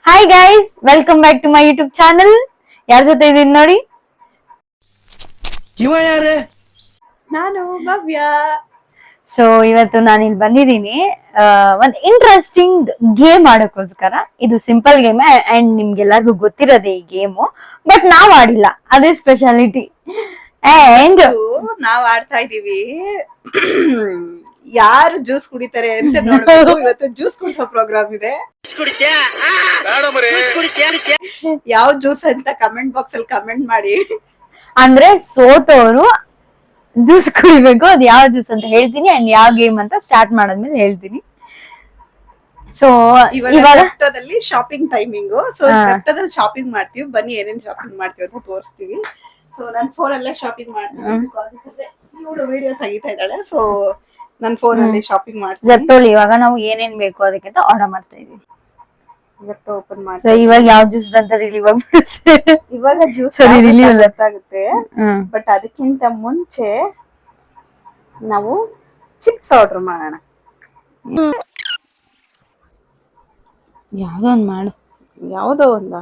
Hi guys, welcome back to my YouTube channel. ಯಾರ ಜೊತೆ ಇದೀನಿ ನೋಡಿ? ಇವ ಯಾರೇ? ನಾನು ಭವ್ಯ. ಸೊ ಇವತ್ತು ನಾನು ಇಲ್ಲಿ ಬಂದಿದ್ದೀನಿ ಒಂದ್ ಇಂಟ್ರೆಸ್ಟಿಂಗ್ ಗೇಮ್ ಆಡೋಕ್ಕೋಸ್ಕರ. ಇದು ಸಿಂಪಲ್ ಗೇಮ್ ಅಂಡ್ ನಿಮ್ಗೆಲ್ಲರಿಗೂ ಗೊತ್ತಿರೋದೇ ಈ ಗೇಮು, ಬಟ್ ನಾವ್ ಆಡಿಲ್ಲ, ಅದೇ ಸ್ಪೆಷಾಲಿಟಿ. ಅಂಡ್ ನಾವ್ ಆಡ್ತಾ ಇದೀವಿ ಯಾರು ಜ್ಯೂಸ್ ಕುಡಿತಾರೆ ಅಂತ ನೋಡ್ಬೇಕು. ಇವತ್ತು ಜ್ಯೂಸ್ ಕುಡಿಸೋ ಪ್ರೋಗ್ರಾಮ್ ಇದೆ. ಯಾವ ಜ್ಯೂಸ್ ಅಂತ ಕಮೆಂಟ್ ಬಾಕ್ಸ್ ಅಲ್ಲಿ ಕಮೆಂಟ್ ಮಾಡಿ. ಅಂದ್ರೆ ಸೋತವರು ಜ್ಯೂಸ್ ಕುಡಿಬೇಕು. ಅದು ಯಾವ ಜ್ಯೂಸ್ ಅಂತ ಹೇಳ್ತೀನಿ ಅಂಡ್ ಯಾವ ಗೇಮ್ ಅಂತ ಸ್ಟಾರ್ಟ್ ಮಾಡಾದ್ಮೇಲೆ ಹೇಳ್ತೀನಿ. ಸೊ ಇವಾಗ ಘಟ್ಟದಲ್ಲಿ ಶಾಪಿಂಗ್ ಟೈಮಿಂಗ್. ಸೊ ಘಟ್ಟದಲ್ಲಿ ಶಾಪಿಂಗ್ ಮಾಡ್ತೀವಿ. ಬನ್ನಿ ಏನೇನ್ ಶಾಪಿಂಗ್ ಮಾಡ್ತೀವಿ ಅಂತ ತೋರಿಸ್ತೀವಿ. ಸೊ ನನ್ ಫೋನ್ ಅಲ್ಲೇ ಶಾಪಿಂಗ್ ಮಾಡ್ತೀನಿ. ಇವಳು ವಿಡಿಯೋ ತೆಗಿತಾ ಇದ್ದಾಳೆ. ಸೊ ನನ್ ಫೋನ್ ಅಲ್ಲಿ ಶಾಪಿಂಗ್ ಮಾಡ್ತೀನಿ. ಜೆಪ್ಟೋಲಿ ಇವಾಗ ನಾವು ಏನೇನ್ ಬೇಕು ಅದಕ್ಕಿಂತ ಆರ್ಡರ್ ಮಾಡ್ತಾ ಇದೀವಿ. ಜೆಪ್ಟೋ ಓಪನ್ ಮಾಡಿ. ಸೊ ಇವಾಗ ಯಾವ ಜ್ಯೂಸ್ ಅಂತ ರಿಲೀವ್ ಆಗ್ಬಿಡುತ್ತೆ. ಇವಾಗ ಜ್ಯೂಸ್ ಗೊತ್ತಾಗುತ್ತೆ. ಬಟ್ ಅದಕ್ಕಿಂತ ಮುಂಚೆ ನಾವು ಚಿಪ್ಸ್ ಆರ್ಡರ್ ಮಾಡೋಣ. ಯಾವ್ದೋ ಒಂದ್ ಮಾಡು. ಯಾವ್ದೋ ಒಂದ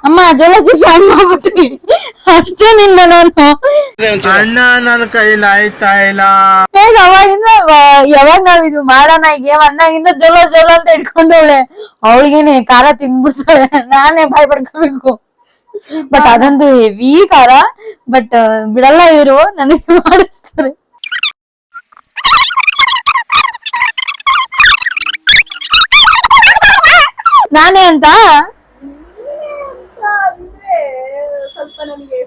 ಅಮ್ಮ ಜೋಳ ಜ್ಯೂಸ್ ಆಡ್ ಮಾಡ್ಬಿಟ್ರಿ. ಅಷ್ಟೇನಿಲ್ಲ ನಾನು ಅಣ್ಣ ನನ್ನ ಕೈಲಿ ಆಯ್ತಾ ಇಲ್ಲ. ಅವಾಗಿಂದ ಯಾವಾಗ ನಾವ್ ಇದು ಮಾಡೋಣ ಈಗ ಅಂದಾಗಿಂದ ಜೋಳ ಜೋಳ ಅಂತ ಇಟ್ಕೊಂಡವಳೆ. ಅವಳಿಗೇನೆ ಖಾರ ತಿನ್ಬಿಡ್ತಾಳೆ, ನಾನೇ ಬಾಯ್ ಪಡ್ಕೋಬೇಕು. ಬಟ್ ಅದಂತೂ ಹೆವಿ ಖಾರ. ಬಟ್ ಬಿಡಲ್ಲ ಇವರು, ನನಗೆ ಮಾಡಿಸ್ತಾರೆ. ನಾನೇ ಅಂತ ಅಂದ್ರೆ ಸ್ವಲ್ಪ ನನಗೆ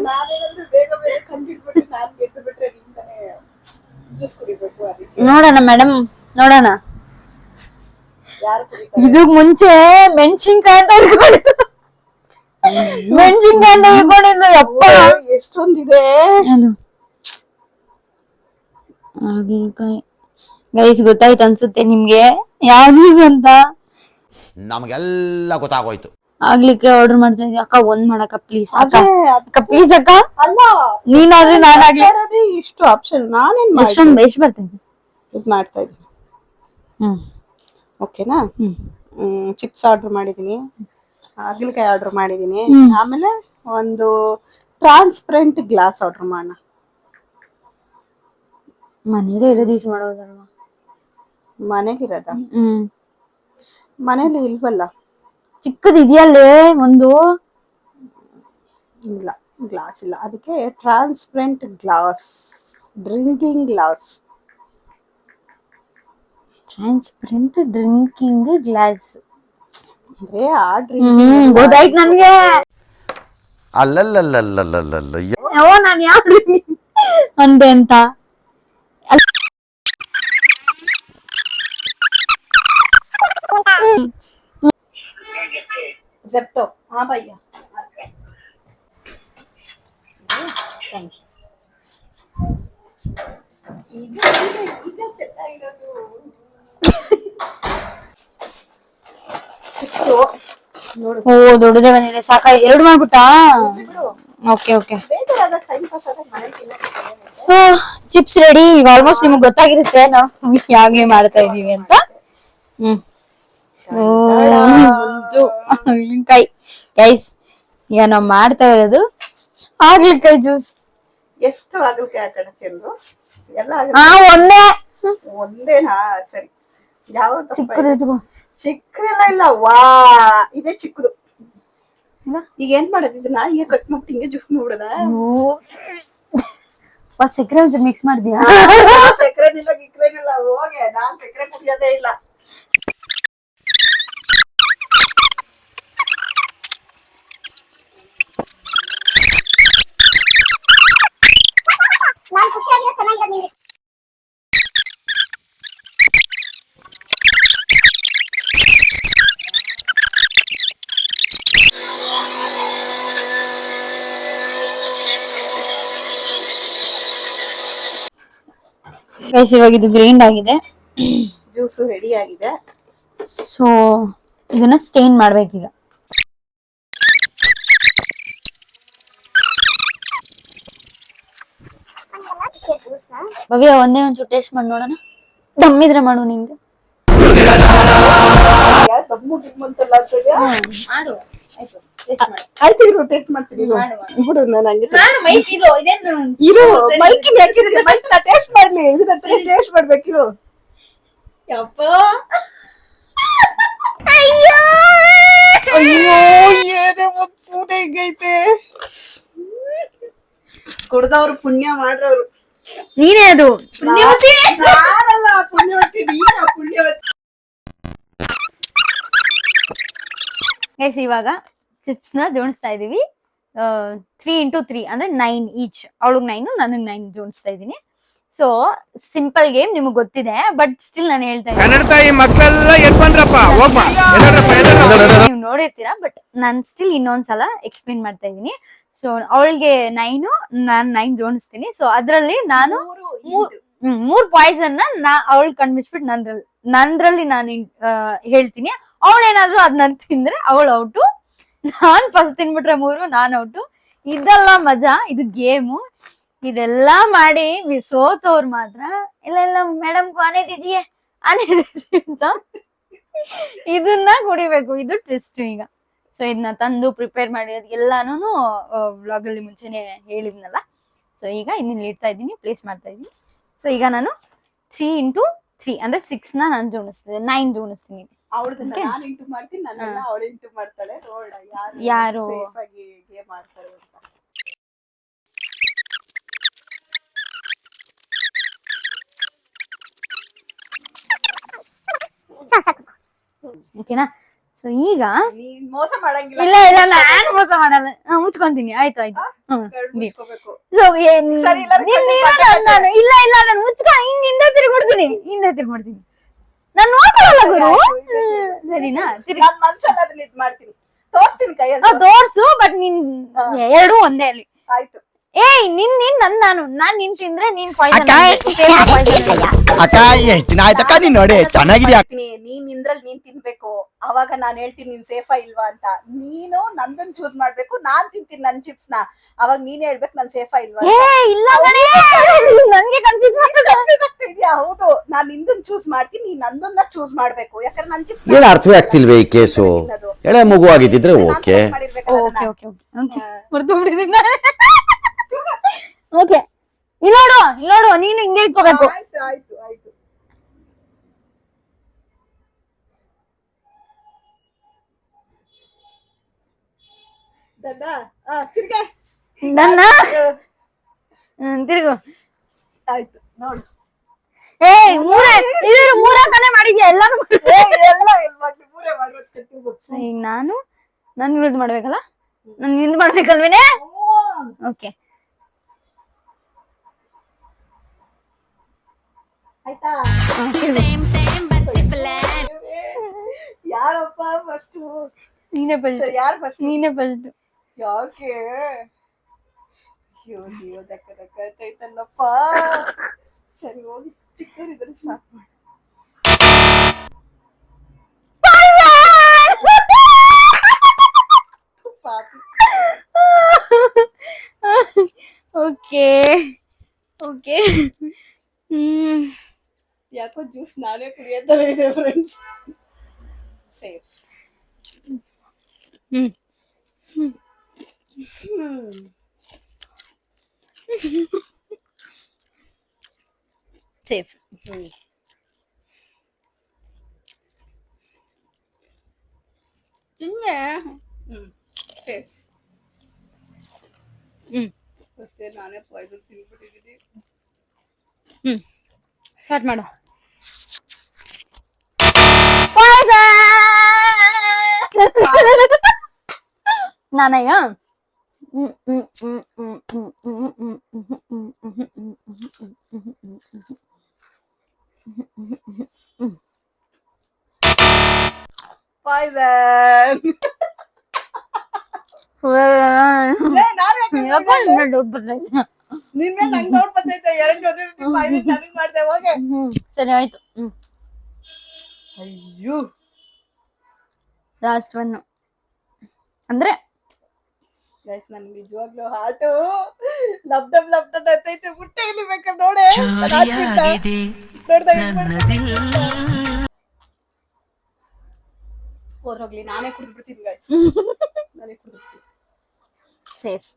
ನಾನೇನಾದ್ರೂ ಬೇಗ ಬೇಗ ಕಂಡಿಡ್ಬಿಟ್ಟು ನಾನ್ ಗೆದ್ದು ಬಿಟ್ರೆ ನಿಂತಾನೆ ಜ್ಯೂಸ್ ಕುಡಿಬೇಕು. ಅದಕ್ಕೆ ನೋಡೋಣ ಮೇಡಮ್, ನೋಡೋಣ. ಯಾರು ಕುಡಿತಾರೆ? ಇದು ಮುಂಚೆ ಮೆಣಸಿನ್ಕಾಯಿ ಅಂತ ಹಿಡ್ಕೊಂಡಿದ್ದು. ಮೆಣಸಿನ್ಕಾಯಿ ಅಂತ ಹಿಡ್ಕೊಂಡಿದ್ದು. ಯಪ್ಪ ಎಷ್ಟೊಂದಿದೆ ಅದು ಹಾಗಲಕಾಯಿ. ಗೈಸ್ ಗೊತ್ತಾಯ್ತು ಅನ್ಸುತ್ತೆ ನಿಮ್ಗೆ ಯಾವ ಜ್ಯೂಸ್ ಅಂತ. ನಮಗೆಲ್ಲ ಗೊತ್ತಾಗೋಯ್ತು. ಆಗ್ಲಿಕ್ಕೆ ಆರ್ಡರ್ ಮಾಡ್ತಾ ಇದ್ದೀವಿ. ಅಕ್ಕ ಒಂದ್ ಮಾಡಕ್ಕ ಪ್ಲೀಸ್ ಅಕ್ಕ. ಅಕ್ಕ ಪ್ಲೀಸ್ ಅಕ್ಕ. ಅಲ್ಲ, ನೀನಾದ್ರೆ ನಾನಾಗ್ಲಿ. ಇಷ್ಟು ಆಪ್ಷನ್ ನಾನೇನ್ ಎಷ್ಟು ಬರ್ತಾ ಇದೆ ಇದು ಮಾಡ್ತಾ ಇದ್ದೀನಿ. ಓಕೆನಾ? ಚಿಪ್ಸ್ ಆರ್ಡರ್ ಮಾಡಿದೀನಿ, ಹಾಗಲಕಾಯಿ ಆರ್ಡರ್ ಮಾಡಿದೀನಿ. ಆಮೇಲೆ ಒಂದು ಟ್ರಾನ್ಸ್ಪರೆಂಟ್ ಗ್ಲಾಸ್ ಆರ್ಡರ್ ಮಾಡೋಣ. ಮನೇಲಿ ಇರೋದು ಯೂಸ್ ಮಾಡೋದಲ್ವಾ? ಮನೇಲಿರೋದ? ಮನೇಲಿ ಇಲ್ವಲ್ಲ. ಚಿಕ್ಕದ್ ಇದೆಯಲ್ಲೇ ಒಂದು. ಇಲ್ಲ, ಗ್ಲಾಸ್ ಇಲ್ಲ. ಅದಕ್ಕೆ transparent glass, drinking glass. Transparent drinking glass ಅಂದ್ರೆ ಆ ಡ್ರಿಂಕಿಂಗ್ ಗೊತ್ತಾಯ್ತು ನನ್ಗೆ. ಅಲ್ಲಲ್ಲಲ್ಲಲ್ಲಲ್ಲಲ್ಲ ನಾನು ಯಾವ ಅಂದೆ ಅಂತ. ज़ेप्टो. हाँ भैया. ಓ ದೊಡ್ಡದೇ ಬಂದಿದೆ. ಸಾಕ ಎರಡು ಮಾಡ್ಬಿಟ್ಟ. Okay okay. Chips ready. ಈಗ ಆಲ್ಮೋಸ್ಟ್ ನಿಮ್ಗೆ ಗೊತ್ತಾಗಿರುತ್ತೆ ನಾವು ಹೇಗೆ ಮಾಡ್ತಾ ಇದೀವಿ ಅಂತ. ಹಾಗಲಕಾಯಿ ಗೈಸ್, ಈಗ ನಾವ್ ಮಾಡ್ತಾ ಇರೋದು ಹಾಗಲಕಾಯಿ ಜ್ಯೂಸ್. ಎಷ್ಟು ಹಾಗಲಕಾಯಿ ಹಾಕೋಣ ಚೆಂದು? ಎಲ್ಲ ಒಂದೇನಾ? ಸರಿ. ಯಾವ ಚಿಕ್ಕದೆಲ್ಲ ಇಲ್ಲ. ವಾ, ಇದೇ ಚಿಕ್ಕದು. ಈಗ ಏನ್ ಮಾಡೋದು? ಇದನ್ನ ಈಗ ಕಟ್ ಮಾಡ್ಬಿಟ್ಟು ಹಿಂಗೆ ಜ್ಯೂಸ್ ಮಾಡ್ಬಿಡೋದ? ಸಕ್ಕರೆ ಒಂಚೂರು ಮಿಕ್ಸ್ ಮಾಡಿದ್ಯಾ? ಸಕ್ಕರೆನಿಲ್ಲ ಹೋಗೆ. ನಾನ್ ಸಕ್ಕರೆ ಕುಡಿಯೋದೇ ಇಲ್ಲ. ಗೈಸ್ ಇವಾಗ ಇದು ಗ್ರೈಂಡ್ ಆಗಿದೆ, ಜ್ಯೂಸ್ ರೆಡಿ ಆಗಿದೆ. ಸೊ ಇದನ್ನ ಸ್ಟೇನ್ ಮಾಡ್ಬೇಕೀಗ. ಭವ್ಯ ಒಂದೇ ಒಂಚೂರು ಟೇಸ್ಟ್ ಮಾಡಿ ನೋಡೋಣ. ದಮ್ಮಿದ್ರೆ ಮಾಡು ನಿಂಗೆ. ಯಾರು ದಮ್ಮು ಗಿಮ್ಮು ಅಂತೆಲ್ಲ ಆಗ್ತಿದ್ಯಾ? ಮಾಡು ಆಯ್ತು taste ಮಾಡು. ಆಯ್ತು ಇರು ಟೇಸ್ಟ್ ಮಾಡ್ತೀನಿ ಇರು. ಬಿಡು ನಾನು ಹಂಗೆ ನಾನು ಮೈಕ್ ಇದು ಇದೇನು ಇರು ಮೈಕಿನ ಹಾಕಿದ್ರೆ ಮೈಕ್ ನಾ ಟೇಸ್ಟ್ ಮಾಡ್ಲಿ ಇದನ್ನ ಟೇಸ್ಟ್ ಮಾಡ್ಬೇಕಿರು. ಯಪ್ಪ ಅಯ್ಯೋ ಅಯ್ಯೋ ಏನೇ ಮುತ್ತು ಹೆಂಗೈತೆ. ಕುಡ್ದವ್ರು ಪುಣ್ಯ ಮಾಡ್ರವ್ರು. ನೀನೇ ಅದು ನಾನಲ್ಲ ಪುಣ್ಯವತಿ ನೀನ ಪುಣ್ಯವತಿ. ಗೈಸ್ ಇವಾಗ ಚಿಪ್ಸ್ ನ ಜೋಡಿಸ್ತಾ ಇದೀವಿ 3x3 ಅಂದ್ರೆ 9 ಈಚ್. ಅವಳಿಗೆ 9 ನನಗೆ 9 ಜೋಡಿಸ್ತಾ ಇದೀನಿ. ಸೊ ಸಿಂಪಲ್ ಗೇಮ್ ನಿಮ್ಗೆ ಗೊತ್ತಿದೆ ಬಟ್ ಸ್ಟಿಲ್ ನಾನು ಹೇಳ್ತಾ ನೀವು ನೋಡಿರ್ತೀರಾ ಬಟ್ ನಾನು ಸ್ಟಿಲ್ ಇನ್ನೊಂದ್ಸಲ ಎಕ್ಸ್ಪ್ಲೇನ್ ಮಾಡ್ತಾ ಇದೀನಿ. ಸೊ ಅವಳಿಗೆ 9 ನಾನು 9 ಜೋಡಿಸ್ತೀನಿ. ಸೊ ಅದ್ರಲ್ಲಿ ನಾನು 3 ಪಾಯ್ಸನ್ ಅವಳು ಕಂಡ್ಬಿಟ್ಬಿಟ್ಟು ನಂದ್ರಲ್ಲಿ ನಾನು ಹೇಳ್ತೀನಿ. ಅವಳೇನಾದ್ರೂ ಅದ್ ನನ್ ತಿಂದ್ರೆ ಅವಳು ಔಟು, ನಾನ್ ಫಸ್ಟ್ ತಿನ್ಬಿಟ್ರೆ 3 ನಾನ್ ಔಟು. ಇದೆಲ್ಲ ಮಜಾ, ಇದು ಗೇಮು. ಇದೆಲ್ಲಾ ಮಾಡಿ ಸೋತವ್ರು ಮಾತ್ರ ಇಲ್ಲ ಮೇಡಮ್ ಆನೆ ದೀಜಿಯೇ ಅಂತ ಇದನ್ನ ಕುಡಿಬೇಕು. ಇದು ಟ್ವಿಸ್ಟ್ ಈಗ. ಸೊ ಇದನ್ನ ತಂದು ಪ್ರಿಪೇರ್ ಮಾಡಿರೋದು ಎಲ್ಲಾನು ವ್ಲಾಗ್ ಅಲ್ಲಿ ಮುಂಚೆನೆ ಹೇಳಿದ್ನಲ್ಲ. ಸೊ ಈಗ ಇದನ್ನ ಇಡ್ತಾ ಇದ್ದೀನಿ, ಪ್ಲೇಸ್ ಮಾಡ್ತಾ ಇದ್ದೀನಿ. ಸೊ ಈಗ ನಾನು 3x3 ಅಂದ್ರೆ 6 ನಾನು ಜೋಡಿಸ್ತೀನಿ, 9 ಜೋಡಿಸ್ತೀನಿ. ಅವಳದನ್ನ ನಾನು ಇಂಟು ಮಾಡ್ತೀನಿ, ನನ್ನನ್ನ ಅವಳು ಇಂಟು ಮಾಡ್ತಾಳೆ. ನೋಡ ಯಾರು ಸೇಫ್ ಆಗಿ ಗೇಮ್ ಆಡ್ತಾರೆ ಅಂತ. ಓಕೆನಾ? ಸೊ ಈಗ ನೀನ್ ಮೋಸ ಮಾಡಂಗಿಲ್ಲ. ಇಲ್ಲ ನಾನು ಮೋಸ ಮಾಡಲ್ಲ, ಮುಚ್ಕೊಂತೀನಿ. ಆಯ್ತು ಮುಚ್ಕೋಬೇಕು. ಸೊ ಸರಿ, ನಾನು ಇಲ್ಲ ನಾನು ಮುಚ್ಕೊ ಹಿಂದೆ ತಿರ್ಗ್ಬಿಡ್ತೀನಿ, ನಾನು ನೋಡ್ಕೊಳ್ಳಲ್ಲ ಗುರು. ಸರಿನಾ? ನಾನ್ ಮನ್ಸಲ್ಲ ಅದನ್ನ ಇದ್ ಮಾಡ್ತೀನಿ, ತೋರ್ಸ್ತೀನಿ ಕೈಯಲ್ಲಿ. ತೋರ್ಸು ಬಟ್ ನೀನ್ ಎರಡು ಒಂದೇ ಅಲ್ಲಿ. ಆಯ್ತು. ಏಯ್ ನಿನ್ ನಾನ್ ನಿನ್ ತಿಂದ್ರೆ ನೀನ್ ಅಕ್ಕ ಎಷ್ಟ್ ದಿನ ಆಯ್ತಕ್ಕ ನೀನ್ ನೋಡಿ ಚೆನ್ನಾಗಿದ್ಯಾ. ನೀನ್ ನಿಂದ್ರಲ್ಲಿ ನೀನ್ ತಿನ್ಬೇಕು. ಅವಾಗ ನಾನ್ ಹೇಳ್ತೀನಿ ನೀನ್ ಸೇಫಾ ಇಲ್ವಾ ಅಂತ. ನೀನು ನಂದನ್ ಚೂಸ್ ಮಾಡ್ಬೇಕು, ನಾನ್ ತಿಂತೀನಿ ನನ್ ಚಿಪ್ಸ್ ನ. ಅವಾಗ ನೀನ್ ಹೇಳ್ಬೇಕು ನಾನ್ ಸೇಫಾ ಇಲ್ವಾ. ಇಲ್ಲ ನನ್ಗೆ ಕನ್ಫ್ಯೂಸ್ ಆಗ್ತಿದ್ಯಾ? ಹೌದು, ನಾನ್ ನಿಂದನ್ ಚೂಸ್ ಮಾಡ್ತೀನಿ, ನೀನ್ ನಂದನ್ನ ಚೂಸ್ ಮಾಡ್ಬೇಕು. ಯಾಕಂದ್ರೆ ನನ್ ಚಿಪ್ಸ್ ಏನ್ ಅರ್ಥವೇ ಆಗ್ತಿಲ್ವೇ ಈ ಕೇಸು? ಎಳೆ ಮಗು ಆಗಿದ್ರೆ ಓಕೆ. ಓಕೆ ಇಲ್ಲ ನೋಡು ನೀನು ಹಿಂಗೆ ಇಟ್ಕೋಬೇಕು. ಆಯ್ತು ಆಯ್ತು ಆಯ್ತು. ತಿರುಗು. ಆಯ್ತು ನೋಡು. ಏಯ್ ಮೂರೇ ತಾನೇ ಮಾಡಿದ್ಯಾ ಎಲ್ಲಾನು. ಮೂರೇ ಮಾಡ್ಬೇಕು. ಈಗ ನಾನು ವಿರುದ್ಧ ಮಾಡ್ಬೇಕಲ್ಲ, ನಾನು ವಿರುದ್ಧ ಮಾಡ್ಬೇಕಲ್ವೇನೆ? ಓಕೆ ಆಯ್ತಾ? ಯಾರಪ್ಪ ಫಸ್ಟ್? ನೀನೇ ಫಸ್ಟ್. ಯಾರು ಫಸ್ಟ್? ನೀನೇ ಫಸ್ಟ್. ಯಾಕೆ? ಅಯ್ಯೋ ದಕ್ಕೈತಲ್ಲಪ್ಪ. ಸರಿ ಹೋಗಿ ಚಿಕ್ಕದಿದ್ರೆ ಸ್ಟಾರ್ಟ್ ಮಾಡಿ. ಓಕೆ ಯಾಕೋ ಜ್ಯೂಸ್ ನಾನೇ ಕುಡಿಯೋತರ ಇದೆ ಫ್ರೆಂಡ್ಸ್. ಸೇಫ್. ಸೇಫ್. ತಿನ್ನೆ. ಸೇಫ್. ಅಷ್ಟೇ, ನಾನೇ ಪಾಯ್ಸನ್ ತಿನ್ಬಿಟ್ಟಿದ್ದೀನಿ. ಸ್ಟಾರ್ಟ್ ಮಾಡು. ನಾನಯ್ಯ ಪಾಯ್ಸನ್. ಡೌಟ್ ಬರ್ತೈತೆ. ನಿನ್ ಮೇಲೆ ನಂಗೆ ಡೌಟ್ ಬಂದೈತೆ. ಎರಡು ಜೊತೆ ಪಾಯ್ಸನ್ ನನಗ್ ಮಾಡ್ದೆ ಹೋಗೆ. ಸರಿ ಆಯ್ತು. ಅಯ್ಯೋ ಲಾಸ್ಟ್ ಒನ್ ಅಂದ್ರೆ ಗೈಸ್ ನನ್ಗೆ ನಿಜವಾಗ್ಲೂ ಹಾರ್ಟು ಲಬ್ದಮ್ ಅಂತೈತೆ. ಮುಟ್ಟೆ ಇಲ್ಲಿ ಬೇಕಾದ್ರೆ ನೋಡೆ ನೋಡ್ದಾಗ ಹೋದ್ರೋಗ್ಲಿ, ನಾನೇ ಕುಡಿದ್ಬಿಡ್ತೀನಿ ಗೈಸ್. ನಾನೇ ಕುಡಿದ್ಬಿಡ್ತೀನಿ. ಸೇಫ್.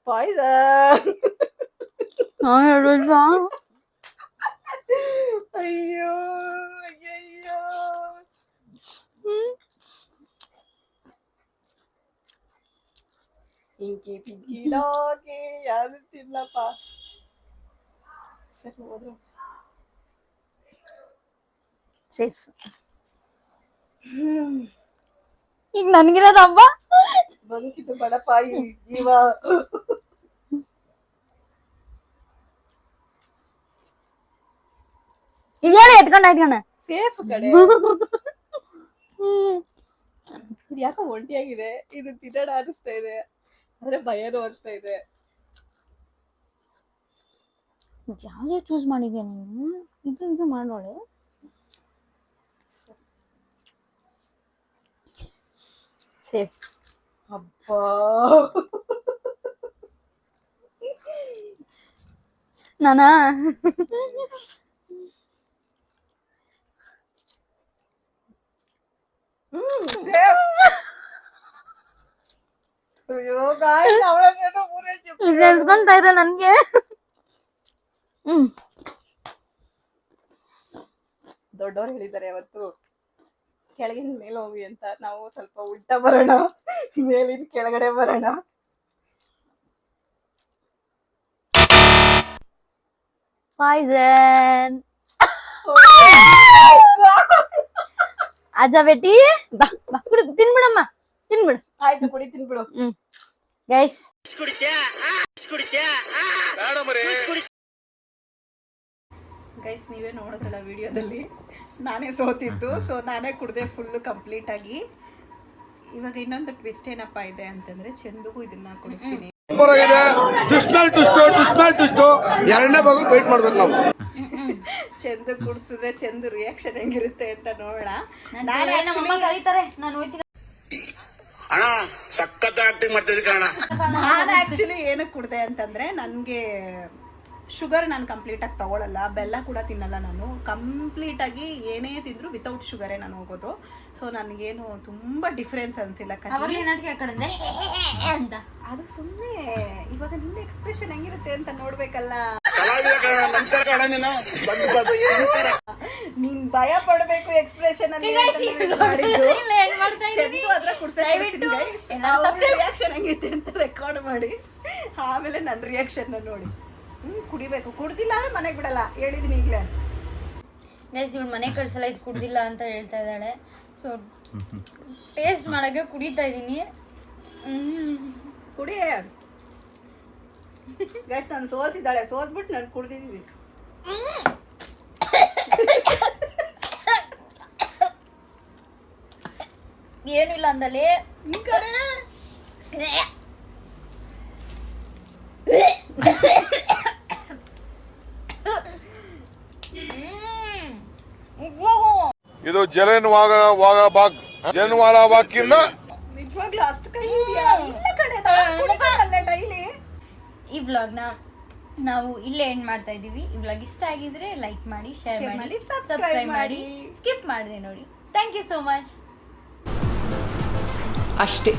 ಪಾಯ್ಸನ್. ಅಯ್ಯೋ ಅಯ್ಯಯ್ಯೋ. ಇಂಕಿ ಪಿಂಕಿ ಡಾಗಿ ಯಾವ್ದು ತಿನ್ನಪ್ಪ. ಸರಿ ಹೋದ್ರು. ಸೇಫ್. ಈಗ ನನ್ಗಿರೋದು ಹಬ್ಬ ಬದುಕಿದ್ದು ಬಡಪ ಈ ಜೀವ. ಈಗ ಎತ್ಕೊಂಡ ಸೇಫ್ ಕಡೆ. ಇದು ಯಾಕೋ ಒಂಟಿಯಾಗಿದೆ, ಇದು ತಿನ್ನೋಣ ಅನಿಸ್ತಾ ಇದೆ, ಆದ್ರೆ ಭಯನೂ ಆಗ್ತಾ ಇದೆ. ಯಾವ್ದೇ ಚೂಸ್ ಮಾಡಿದ್ಯಾ ನೀನು? ಇದು ಮಾಡೋಳೆ. ಸೇಫ್. ಅಬ್ಬಾ ನಾನಾ ಅಯ್ಯೋ ಗಾಯ್ಸ್, ಅವಳನ್ನೇನೋ ಮೂರೇ ಚಿಪ್ಸ್ ನೆನ್ಸ್ಕೊಂತಾ ಇದ್ರೆ ನನ್ಗೆ. ದೊಡ್ಡವ್ರು ಹೇಳಿದ್ದಾರೆ ಅವತ್ತು ಕೆಳಗಿನ ಮೇಲೆ ಹೋಗಿ ಅಂತ. ನಾವು ಸ್ವಲ್ಪ ಉಲ್ಟಾ ಬರೋಣ, ಮೇಲಿನ ಕೆಳಗಡೆ ಬರೋಣ. ಪಾಯ್ಸನ್. ಅಜ್ಜ ಬೇಟಿ ಬಾ ಬಾ ಕುಡಿ, ತಿನ್ಬಿಡಮ್ಮ, ತಿನ್ಬಿಡು. ಆಯ್ತು ಕುಡಿ, ತಿನ್ಬಿಡು. ಗೈಸ್ ಗೈಸ್, ನೀವೇ ನೋಡಿದ್ರಲ್ಲ ವಿಡಿಯೋದಲ್ಲಿ, ನಾನೇ ಸೋತಿದ್ದು. ಸೊ ನಾನೇ ಕುಡ್ದೆ ಫುಲ್ಲು ಕಂಪ್ಲೀಟ್ ಆಗಿ. ಇವಾಗ ಇನ್ನೊಂದು ಟ್ವಿಸ್ಟ್ ಏನಪ್ಪಾ ಇದೆ ಅಂತಂದ್ರೆ, ಚಂದುಗೂ ಇದನ್ನ ಕುಡಿಸ್ತೀನಿ. ಎರಡನೇ ಭಾಗ ವೇಟ್ ಮಾಡ್ಬೇಕು ನಾವು. ಚಂದು ಕುಡಿಸಿದ್ರೆ ಚಂದು ರಿಯಾಕ್ಷನ್ ಹೆಂಗಿರುತ್ತೆ ಅಂತ ನೋಡೋಣ. ಕರೀತಾರೆ, ನಾನು ಹೋಯ್ತೀನಿ. ಅಣ್ಣ ಸಖತ್ ಆಕ್ಟಿಂಗ್ ಮಾಡ್ತಿದ್ದೆ ಕಣ. ನಾನು ಆಕ್ಚುಲಿ ಏನಕ್ಕೆ ಕುಡ್ದೆ ಅಂತಂದ್ರೆ, ನನಗೆ ಶುಗರ್ ನಾನು ಕಂಪ್ಲೀಟ್ ಆಗಿ ತಗೊಳ್ಳಲ್ಲ, ಬೆಲ್ಲ ಕೂಡ ತಿನ್ನಲ್ಲ ನಾನು. ಕಂಪ್ಲೀಟ್ ಆಗಿ ಏನೇ ತಿಂದ್ರು ವಿತೌಟ್ ಶುಗರೇ ನಾನು ಹೋಗೋದು. ಸೊ ನನಗೇನು ತುಂಬಾ ಡಿಫ್ರೆನ್ಸ್ ಅನ್ಸಿಲ್ಲ. ಅದು ಸುಮ್ಮನೆ ಇವಾಗ ನಿನ್ನ ಎಕ್ಸ್ಪ್ರೆಷನ್ ಹೆಂಗಿರುತ್ತೆ ಅಂತ ನೋಡ್ಬೇಕಲ್ಲ. ನೀನ್ ಭಯ ಪಡ್ಬೇಕು ಎಕ್ಸ್ಪ್ರೆಷನ್ ಅಲ್ಲಿ ಅದ್ರ ರಿಯಾಕ್ಷನ್ ಹೆಂಗಿತ್ತೆ ಅಂತ ರೆಕಾರ್ಡ್ ಮಾಡಿ ಆಮೇಲೆ ನನ್ನ ರಿಯಾಕ್ಷನ್ ನೋಡಿ. ಕುಡಿಬೇಕು. ಕುಡ್ದಿಲ್ಲ ಅಂದ್ರೆ ಮನೆಗೆ ಬಿಡಲ್ಲ, ಹೇಳಿದೀನಿ ಈಗಲೇ. ಗೈಸ್, ಇವಳು ಮನೆ ಕಳ್ಸಲ್ಲ, ಇದು ಕುಡ್ದಿಲ್ಲ ಅಂತ ಹೇಳ್ತಾ ಇದ್ದಾಳೆ. ಸೊ ಟೇಸ್ಟ್ ಮಾಡಕ್ಕೆ ಕುಡಿತಾ ಇದ್ದೀನಿ. ಕುಡಿ ಗೈಸ್. ನಾನು ಸೋಸಿದ್ದಾಳೆ, ಸೋಸ್ಬಿಟ್ಟು ನಾನು ಕುಡ್ದಿದ್ದೀನಿ. ಏನು ಇಲ್ಲ ಅಂದಲ್ಲಿ ಈ ಕಡೆ ಇದು ಜಲಿಯನ್ವಾಲಾ ಬಾಗ್, ಜಲಿಯನ್ವಾಲಾ ಬಾಗ್ಕಿಂತ ನಿಜವಾಗ್ಲೂ ಅಷ್ಟು ಕೈ ಇದೆಯಾ? ಇಲ್ಲ ಕಡೆ, ಕುಡಿಬೇಕಲ್ಲ ಡೈಲಿ. ಈ ವ್ಲಾಗ್ನ ನಾವು ಇಲ್ಲೇ ಎಂಡ್ ಮಾಡ್ತಾ ಇದೀವಿ. ಈ ವ್ಲಾಗ್ ಇಷ್ಟ ಆಗಿದ್ರೆ ಲೈಕ್ ಮಾಡಿ, ಶೇರ್ ಮಾಡಿ, ಸಬ್ಸ್ಕ್ರೈಬ್ ಮಾಡಿ, ಸ್ಕಿಪ್ ಮಾಡಿದೆ ನೋಡಿ. Thank you so much. ಅಷ್ಟೇ.